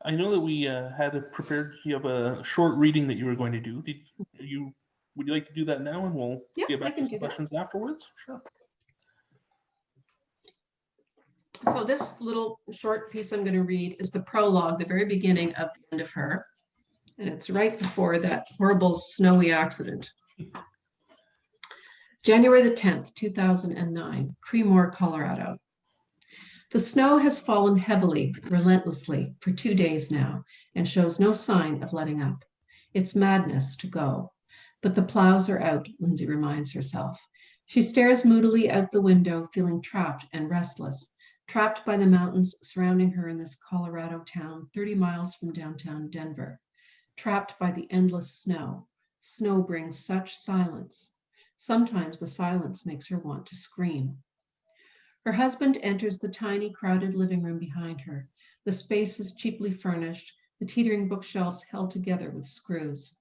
I know that we had it prepared. You have a short reading that you were going to do. Would you like to do that now, and we'll get back to some questions afterwards? Sure. So this little short piece I'm going to read is the prologue, the very beginning of The End of Her. And it's right before that horrible snowy accident. January the 10th, 2009, Creemore, Colorado. The snow has fallen heavily, relentlessly, for 2 days now, and shows no sign of letting up. It's madness to go. But the plows are out, Lindsay reminds herself. She stares moodily out the window, feeling trapped and restless, trapped by the mountains surrounding her in this Colorado town 30 miles from downtown Denver, trapped by the endless snow. Snow brings such silence. Sometimes the silence makes her want to scream. Her husband enters the tiny, crowded living room behind her. The space is cheaply furnished, the teetering bookshelves held together with screws.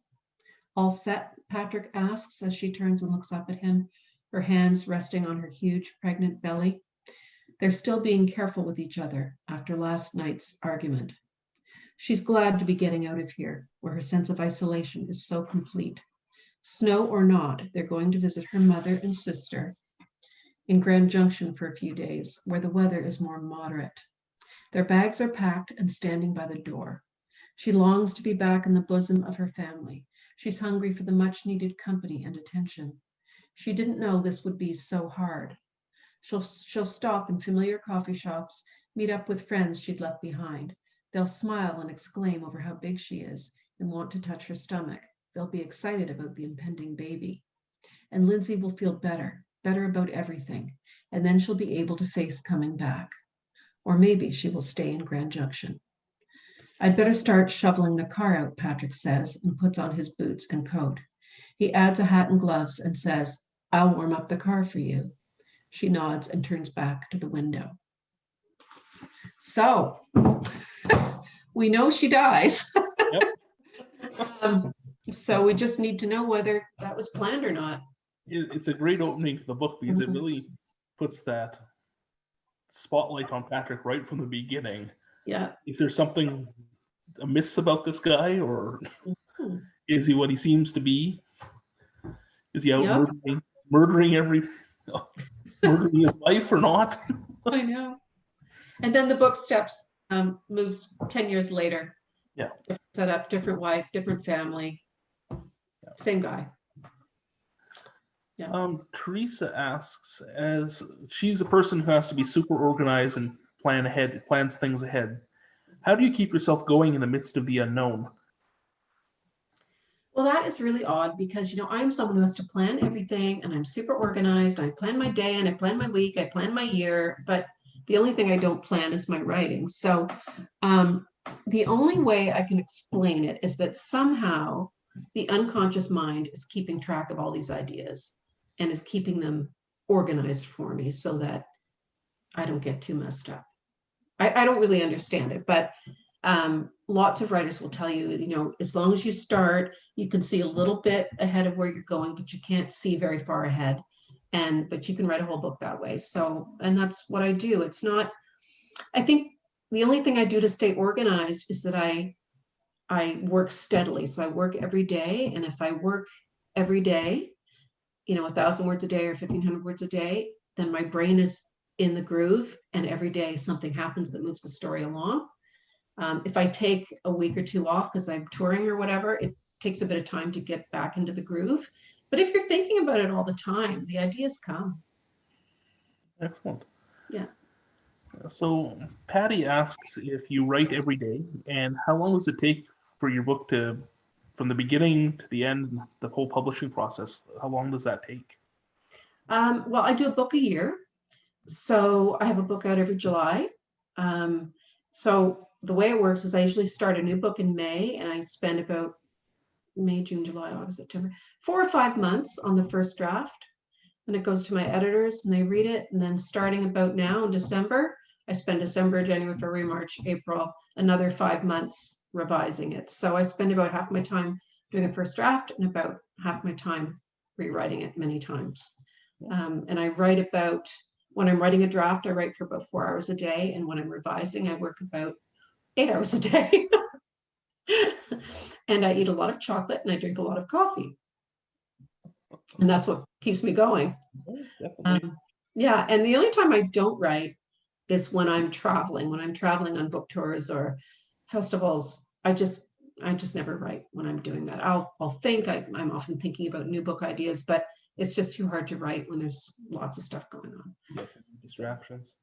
All set? Patrick asks as she turns and looks up at him, her hands resting on her huge, pregnant belly. They're still being careful with each other after last night's argument. She's glad to be getting out of here, where her sense of isolation is so complete. Snow or not, they're going to visit her mother and sister in Grand Junction for a few days, where the weather is more moderate. Their bags are packed and standing by the door. She longs to be back in the bosom of her family. She's hungry for the much-needed company and attention. She didn't know this would be so hard. She'll stop in familiar coffee shops, meet up with friends she'd left behind. They'll smile and exclaim over how big she is and want to touch her stomach. They'll be excited about the impending baby. And Lindsay will feel better about everything, and then she'll be able to face coming back. Or maybe she will stay in Grand Junction. I'd better start shoveling the car out, Patrick says, and puts on his boots and coat. He adds a hat and gloves and says, I'll warm up the car for you. She nods and turns back to the window. So, we know she dies. Yep. So we just need to know whether that was planned or not. It's a great opening to the book because it really puts that spotlight on Patrick right from the beginning. Yeah. Is there something amiss about this guy, or is he what he seems to be? Is he out murdering his wife or not? I know. And then the book moves 10 years later. Yeah. Different setup, different wife, different family. Same guy. Teresa asks, as she's a person who has to be super organized and plans things ahead, how do you keep yourself going in the midst of the unknown? Well, that is really odd because, I'm someone who has to plan everything and I'm super organized. I plan my day and I plan my week, I plan my year, but the only thing I don't plan is my writing. So the only way I can explain it is that somehow the unconscious mind is keeping track of all these ideas and is keeping them organized for me so that I don't get too messed up. I don't really understand it, but lots of writers will tell you, as long as you start, you can see a little bit ahead of where you're going, but you can't see very far ahead. But you can write a whole book that way. So, and that's what I do. It's not, I think the only thing I do to stay organized is that I work steadily. So I work every day. And if I work every day, 1,000 words a day or 1,500 words a day, then my brain is in the groove. And every day something happens that moves the story along. If I take a week or two off because I'm touring or whatever, it takes a bit of time to get back into the groove. But if you're thinking about it all the time, the ideas come. Excellent. Yeah. So Patty asks if you write every day, and how long does it take for your book from the beginning to the end, the whole publishing process? How long does that take? Well, I do a book a year. So I have a book out every July. So the way it works is I usually start a new book in May and I spend about May, June, July, August, September, 4 or 5 months on the first draft. Then it goes to my editors and they read it. And then starting about now in December, I spend December, January, February, March, April, another 5 months revising it. So I spend about half my time doing a first draft and about half my time rewriting it many times. And I write when I'm writing a draft, I write for about 4 hours a day. And when I'm revising, I work about 8 hours a day. And I eat a lot of chocolate and I drink a lot of coffee. And that's what keeps me going. Yeah. And the only time I don't write is when I'm traveling on book tours or festivals. I just never write when I'm doing that. I'll think I'm often thinking about new book ideas, but it's just too hard to write when there's lots of stuff going on. Distractions.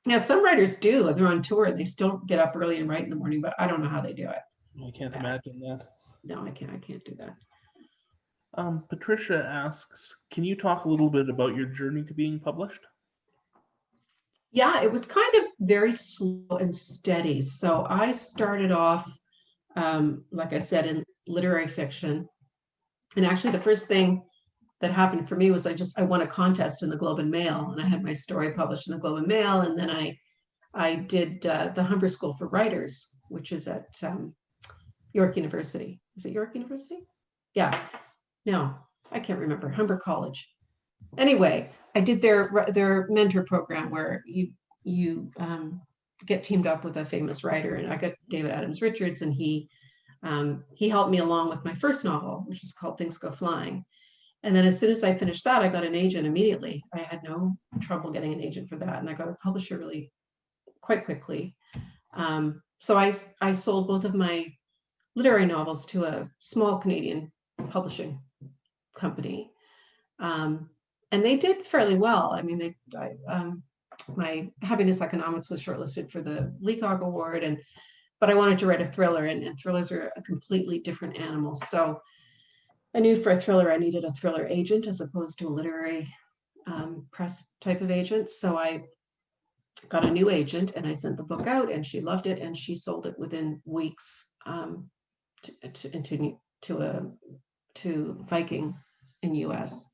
Yeah, some writers do. They're on tour and they still get up early and write in the morning, but I don't know how they do it. I can't imagine that. No, I can't do that. Patricia asks, can you talk a little bit about your journey to being published? Yeah, it was kind of very slow and steady. So I started off, like I said, in literary fiction. And actually the first thing that happened for me was I won a contest in the Globe and Mail and I had my story published in the Globe and Mail. And then I did the Humber School for Writers, which is at York University. Is it York University? Yeah. No, I can't remember. Humber College. Anyway, I did their mentor program where you get teamed up with a famous writer, and I got David Adams Richards, and he helped me along with my first novel, which is called Things Go Flying. And then as soon as I finished that, I got an agent immediately. I had no trouble getting an agent for that, and I got a publisher really quite quickly. So I sold both of my literary novels to a small Canadian publishing company. And they did fairly well. I mean, my Happiness Economics was shortlisted for the Leacock Award, but I wanted to write a thriller, and thrillers are a completely different animal. So I knew for a thriller, I needed a thriller agent as opposed to a literary press type of agent. So I got a new agent and I sent the book out and she loved it and she sold it within weeks to Viking in US.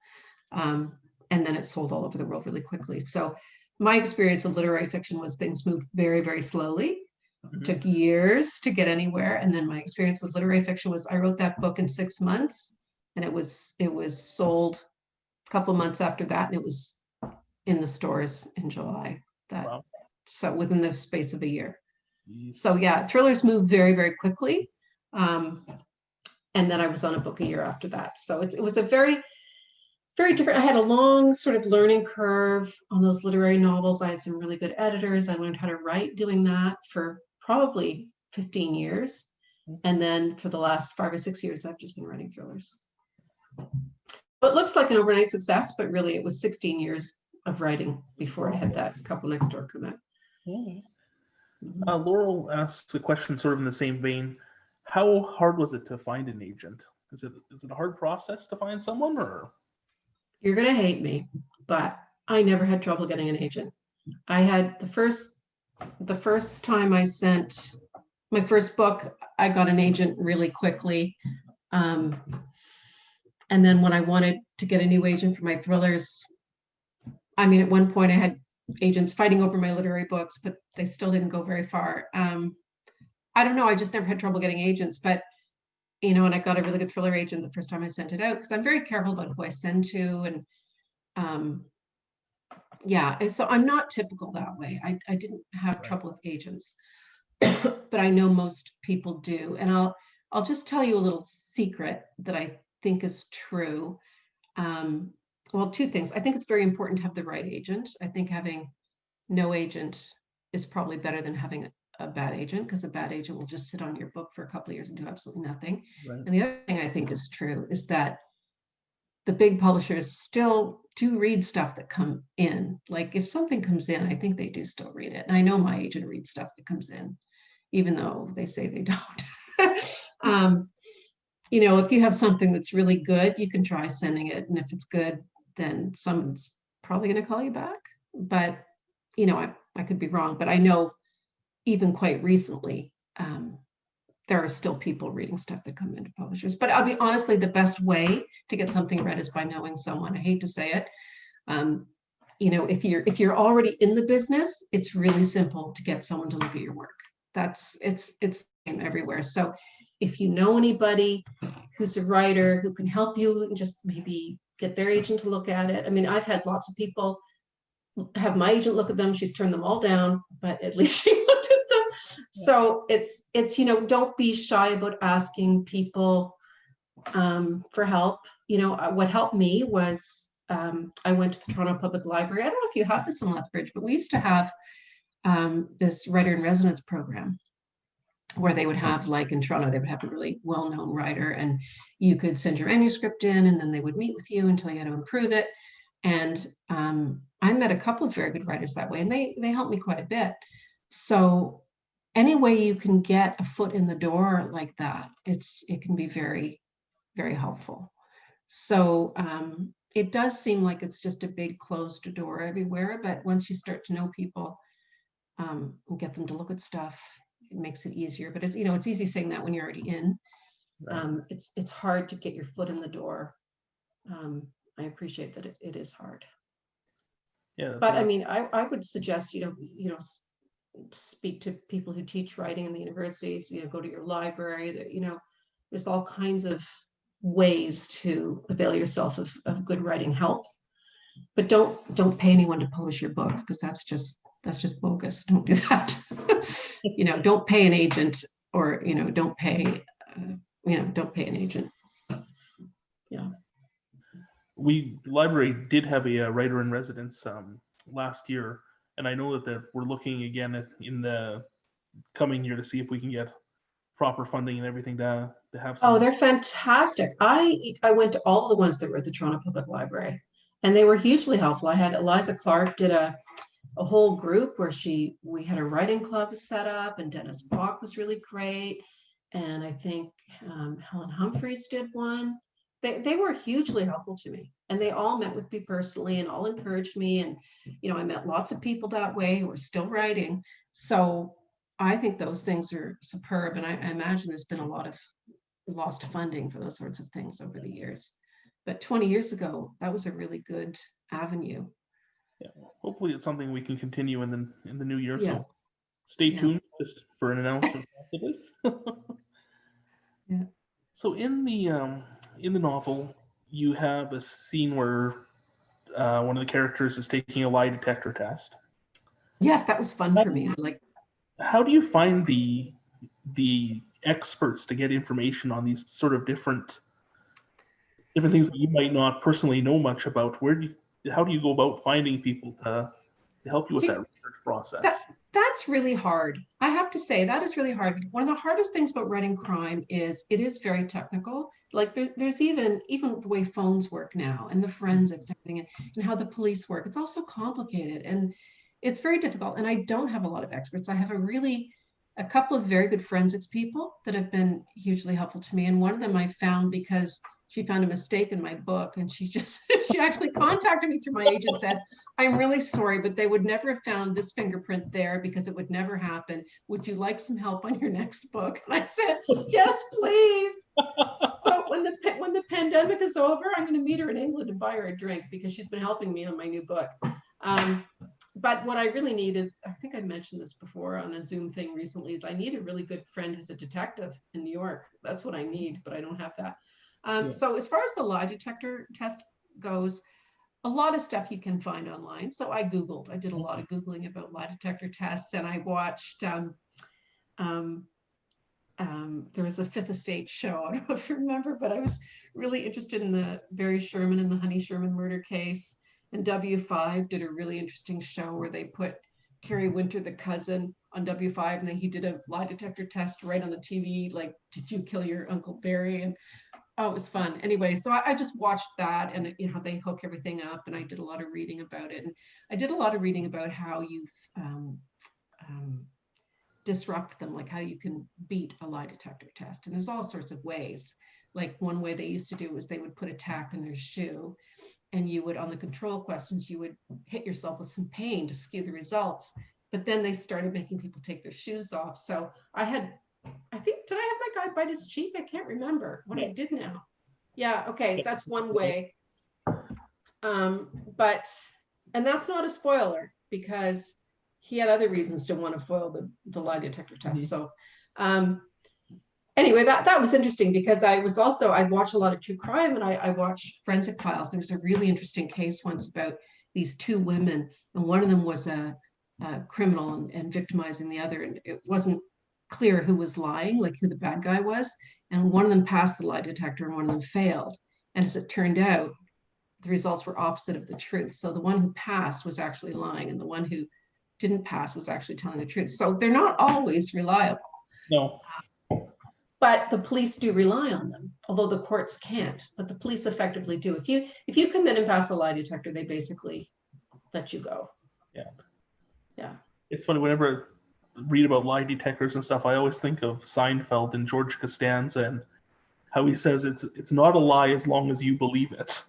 And then it sold all over the world really quickly. So my experience of literary fiction was things moved very, very slowly. Mm-hmm. Took years to get anywhere. And then my experience with literary fiction was I wrote that book in 6 months and it was sold a couple of months after that. And it was in the stores in July. Wow. So within the space of a year. Jeez. So yeah, thrillers move very, very quickly. And then I was on a book a year after that. So it was a very, very different. I had a long sort of learning curve on those literary novels. I had some really good editors. I learned how to write doing that for probably 15 years. And then for the last 5 or 6 years, I've just been writing thrillers. It looks like an overnight success, but really it was 16 years of writing before I had that couple next door come out. Yeah. Laurel asks a question sort of in the same vein. How hard was it to find an agent? Is it a hard process to find someone, or? You're going to hate me, but I never had trouble getting an agent. I had the first time I sent my first book, I got an agent really quickly. And then when I wanted to get a new agent for my thrillers, I mean, at one point I had agents fighting over my literary books, but they still didn't go very far. I don't know. I just never had trouble getting agents, but and I got a really good thriller agent the first time I sent it out, because I'm very careful about who I send to. And yeah, and so I'm not typical that way. I didn't have trouble with agents, but I know most people do. And I'll just tell you a little secret that I think is true. Well, two things. I think it's very important to have the right agent. I think having no agent is probably better than having a bad agent, because a bad agent will just sit on your book for a couple of years and do absolutely nothing. Right. And the other thing I think is true is that the big publishers still do read stuff that come in. Like if something comes in, I think they do still read it. And I know my agent reads stuff that comes in, even though they say they don't. If you have something that's really good, you can try sending it. And if it's good, then someone's probably going to call you back. But, I could be wrong, but I know even quite recently, there are still people reading stuff that come into publishers. But I'll be honestly, the best way to get something read is by knowing someone. I hate to say it. If you're already in the business, it's really simple to get someone to look at your work. It's the same everywhere. So if you know anybody who's a writer who can help you and just maybe get their agent to look at it. I mean, I've had lots of people have my agent look at them. She's turned them all down, but at least she looked at them. So it's don't be shy about asking people for help. What helped me was I went to the Toronto Public Library. I don't know if you have this in Lethbridge, but we used to have this writer in residence program where they would have, like in Toronto, they would have a really well-known writer, and you could send your manuscript in, and then they would meet with you until you had to improve it. And I met a couple of very good writers that way, and they helped me quite a bit. So any way you can get a foot in the door like that, it can be very, very helpful. So it does seem like it's just a big closed door everywhere, but once you start to know people and get them to look at stuff, it makes it easier. But it's easy saying that when you're already in. Right. It's hard to get your foot in the door. I appreciate that it is hard. Yeah. But I mean, I would suggest, speak to people who teach writing in the universities, go to your library, there's all kinds of ways to avail yourself of good writing help. But don't pay anyone to publish your book, because that's just bogus. Don't do that. Don't pay an agent, or don't pay an agent. Yeah. The library did have a writer in residence last year, and I know that we're looking again in the coming year to see if we can get proper funding and everything to have some. Oh, they're fantastic. I went to all the ones that were at the Toronto Public Library, and they were hugely helpful. I had Eliza Clark did a whole group where we had a writing club set up, and Dennis Bach was really great. And I think Helen Humphreys did one. They were hugely helpful to me, and they all met with me personally and all encouraged me. And, I met lots of people that way who are still writing. So I think those things are superb. And I imagine there's been a lot of lost funding for those sorts of things over the years. But 20 years ago, that was a really good avenue. Yeah, hopefully it's something we can continue in the new year. Yeah. So stay tuned just for an announcement, possibly. Yeah. So in the novel, you have a scene where one of the characters is taking a lie detector test. Yes, that was fun for me. How do you find the experts to get information on these sort of different things that you might not personally know much about? How do you go about finding people to help you with that research process? That's really hard. I have to say, that is really hard. One of the hardest things about writing crime is it is very technical. Like there's even the way phones work now and the forensics and everything and how the police work. It's all so complicated and it's very difficult. And I don't have a lot of experts. I have a couple of very good forensics people that have been hugely helpful to me. And one of them I found because she found a mistake in my book and she actually contacted me through my agent and said, I'm really sorry, but they would never have found this fingerprint there because it would never happen. Would you like some help on your next book? And I said, yes, please. But when the pandemic is over, I'm going to meet her in England and buy her a drink because she's been helping me on my new book. But what I really need is, I think I mentioned this before on a Zoom thing recently, is I need a really good friend who's a detective in New York. That's what I need, but I don't have that. So as far as the lie detector test goes, a lot of stuff you can find online. So I did a lot of Googling about lie detector tests, and I watched, there was a Fifth Estate show, I don't know if you remember, but I was really interested in the Barry Sherman and the Honey Sherman murder case. And W5 did a really interesting show where they put Carrie Winter, the cousin, on W5, and then he did a lie detector test right on the TV, like, did you kill your Uncle Barry? And oh, it was fun. Anyway, so I just watched that, and you know, they hook everything up, and I did a lot of reading about it. And I did a lot of reading about how you disrupt them, like how you can beat a lie detector test. And there's all sorts of ways. Like one way they used to do was they would put a tack in their shoe, and you would, on the control questions, you would hit yourself with some pain to skew the results. But then they started making people take their shoes off. So I think, did I have my guy bite his cheek? I can't remember what I did now. Yeah, okay, that's one way. And that's not a spoiler because he had other reasons to want to foil the lie detector test. Mm-hmm. So anyway, that was interesting because I watch a lot of true crime, and I watch forensic files. There was a really interesting case once about these two women, and one of them was a criminal and victimizing the other, and it wasn't clear who was lying, like who the bad guy was. And one of them passed the lie detector and one of them failed. And as it turned out, the results were opposite of the truth. So the one who passed was actually lying, and the one who didn't pass was actually telling the truth. So they're not always reliable. No. But the police do rely on them, although the courts can't. But the police effectively do. If you come in and pass a lie detector, they basically let you go. Yeah. It's funny, whenever I read about lie detectors and stuff, I always think of Seinfeld and George Costanza and how he says it's not a lie as long as you believe it.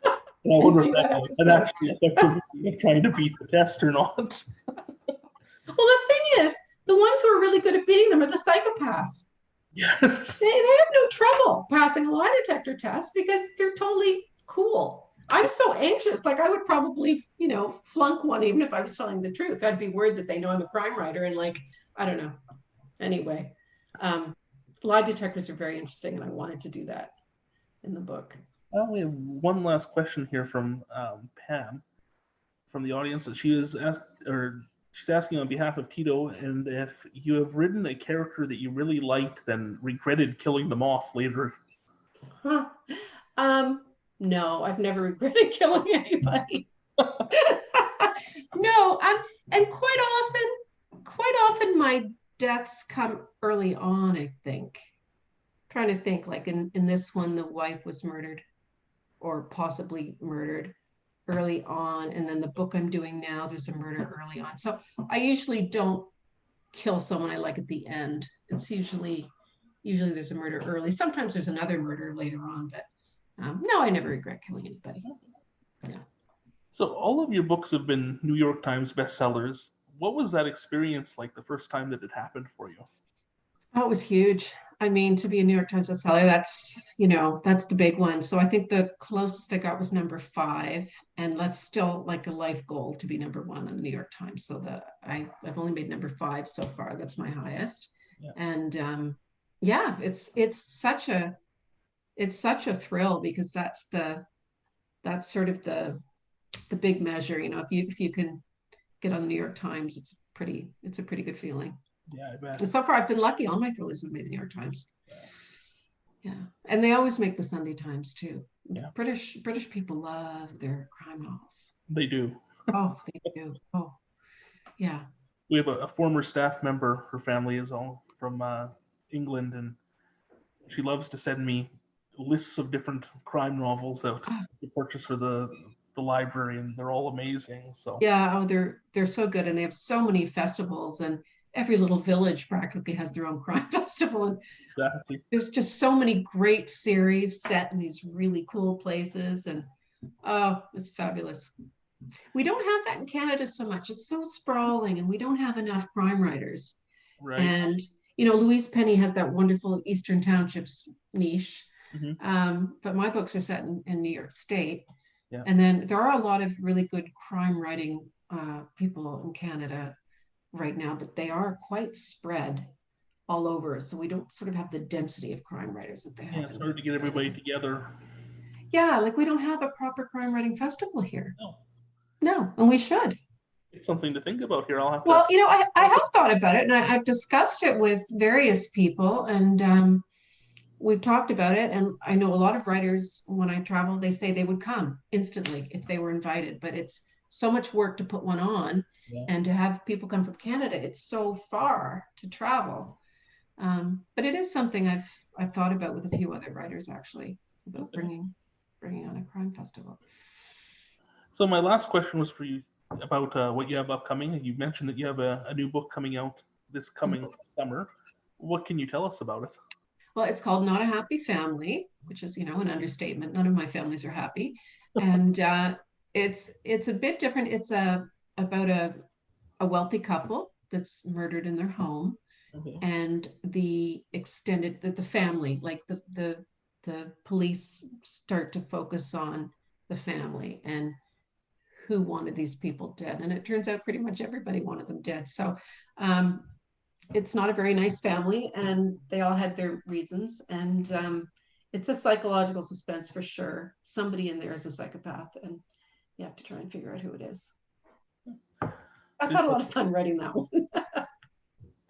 And I wonder if that actually effective way of trying to beat the test or not. Well, the thing is, the ones who are really good at beating them are the psychopaths. Yes. They have no trouble passing a lie detector test because they're totally cool. I'm so anxious. Like I would probably, flunk one even if I was telling the truth. I'd be worried that they know I'm a crime writer and I don't know. Anyway, lie detectors are very interesting, and I wanted to do that in the book. Well, we have one last question here from Pam from the audience that she's asking on behalf of Tito, and if you have written a character that you really liked, then regretted killing them off later. No, I've never regretted killing anybody. No, and quite often my deaths come early on, I think. I'm trying to think, like in this one, the wife was murdered or possibly murdered early on. And then the book I'm doing now, there's a murder early on. So I usually don't kill someone I like at the end. It's usually there's a murder early. Sometimes there's another murder later on, but no, I never regret killing anybody. Yeah. So all of your books have been New York Times bestsellers. What was that experience like the first time that it happened for you? Oh, it was huge. I mean, to be a New York Times bestseller, that's the big one. So I think the closest I got was number 5, and that's still like a life goal to be number 1 on the New York Times. So I've only made number 5 so far. That's my highest. Yeah. And it's such a thrill because that's sort of the big measure. If you can get on the New York Times, it's a pretty good feeling. Yeah, I bet. And so far, I've been lucky. All my thrillers have made the New York Times. Yeah, and they always make the Sunday Times too. Yeah. British people love their crime novels. They do. Oh, they do. Oh, yeah. We have a former staff member. Her family is all from England, and she loves to send me lists of different crime novels that Ah, you purchase for the library, and they're all amazing. So yeah, oh, they're so good, and they have so many festivals, and every little village practically has their own crime festival, and exactly. there's just so many great series set in these really cool places, and oh, it's fabulous. We don't have that in Canada so much. It's so sprawling, and we don't have enough crime writers. Right. And Louise Penny has that wonderful Eastern Townships niche, Hmm. but my books are set in New York State. Yeah. And then there are a lot of really good crime writing people in Canada right now, but they are quite spread all over. So we don't sort of have the density of crime writers that they Yeah, have it's in hard to get everybody Canada. together. Yeah, like we don't have a proper crime writing festival here. No, No, and we should. it's something to think about here. I'll have to. Well, I have thought about it, and I've discussed it with various people, and we've talked about it. And I know a lot of writers, when I travel, they say they would come instantly if they were invited, but it's so much work to put one on, Yeah. and to have people come from Canada, it's so far to travel. But it is something I've thought about with a few other writers actually, about Okay. bringing on a crime festival. So my last question was for you about what you have upcoming. You mentioned that you have a new book coming out this coming summer. What can you tell us about it? Well, it's called Not a Happy Family, which is, an understatement. None of my families are happy. And it's a bit different. It's about a wealthy couple that's murdered in their home, Okay. and the family, like the police start to focus on the family and who wanted these people dead. And it turns out pretty much everybody wanted them dead. So um, it's not a very nice family, and they all had their reasons. And it's a psychological suspense for sure. Somebody in there is a psychopath, and you have to try and figure out who it is. I've had a lot of fun writing that one.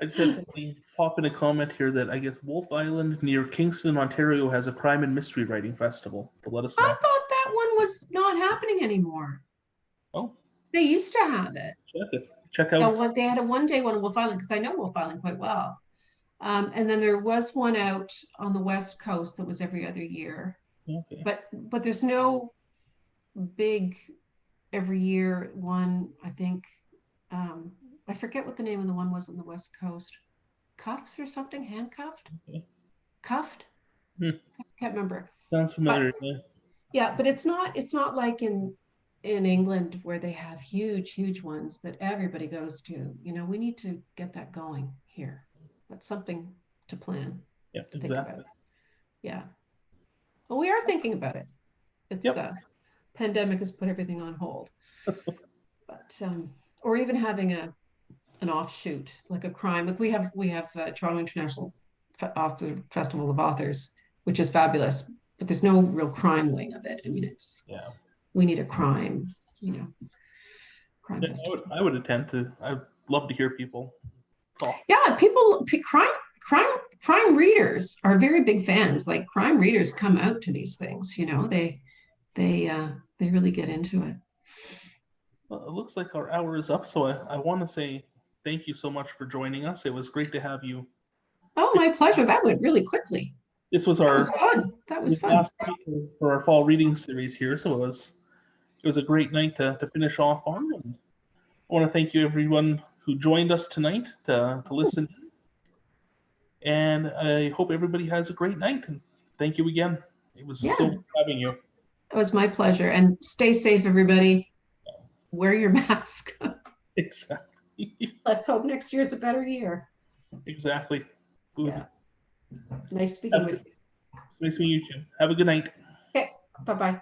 I just had something pop in a comment here that I guess Wolf Island near Kingston, Ontario has a crime and mystery writing festival. To let us I know. thought that one was not happening anymore. Oh, They used to have it. check it. Check out. What they had a one-day one in Wolf Island, because I know Wolf Island quite well. And then there was one out on the West Coast that was every other year. Okay. But there's no big every year one. I think I forget what the name of the one was on the West Coast. Cuffs or something, handcuffed, Okay. cuffed. Hmm. Can't remember. Sounds But familiar. Yeah. yeah, but it's not like in England where they have huge ones that everybody goes to. We need to get that going here. That's something to plan, Yeah. to think Exactly. about. Yeah. Well, we are thinking about it. It's Yep. pandemic has put everything on hold, but or even having an offshoot like a crime. Like we have Toronto International Author Festival of Authors, which is fabulous, but there's no real crime wing of it. I mean, Yeah. we need a crime, crime Yeah, festival. I would attend to. I'd love to hear people talk. Yeah, crime readers are very big fans. Like crime readers come out to these things. They really get into it. Well, it looks like our hour is up, so I want to say thank you so much for joining us. It was great to have you. Oh, my pleasure. That went really quickly. This was That was our fun. That was fun. last week for our fall reading series here, so it was a great night to finish off on. And I want to thank you everyone who joined us tonight to listen. And I hope everybody has a great night. And thank you again. It was Yeah, so good having you. it was my pleasure. And stay safe, everybody. Wear your mask. Exactly. Let's hope next year's a better year. Exactly. Good. Yeah. Nice speaking with you. Nice meeting you too. Have a good night. Okay. Bye-bye.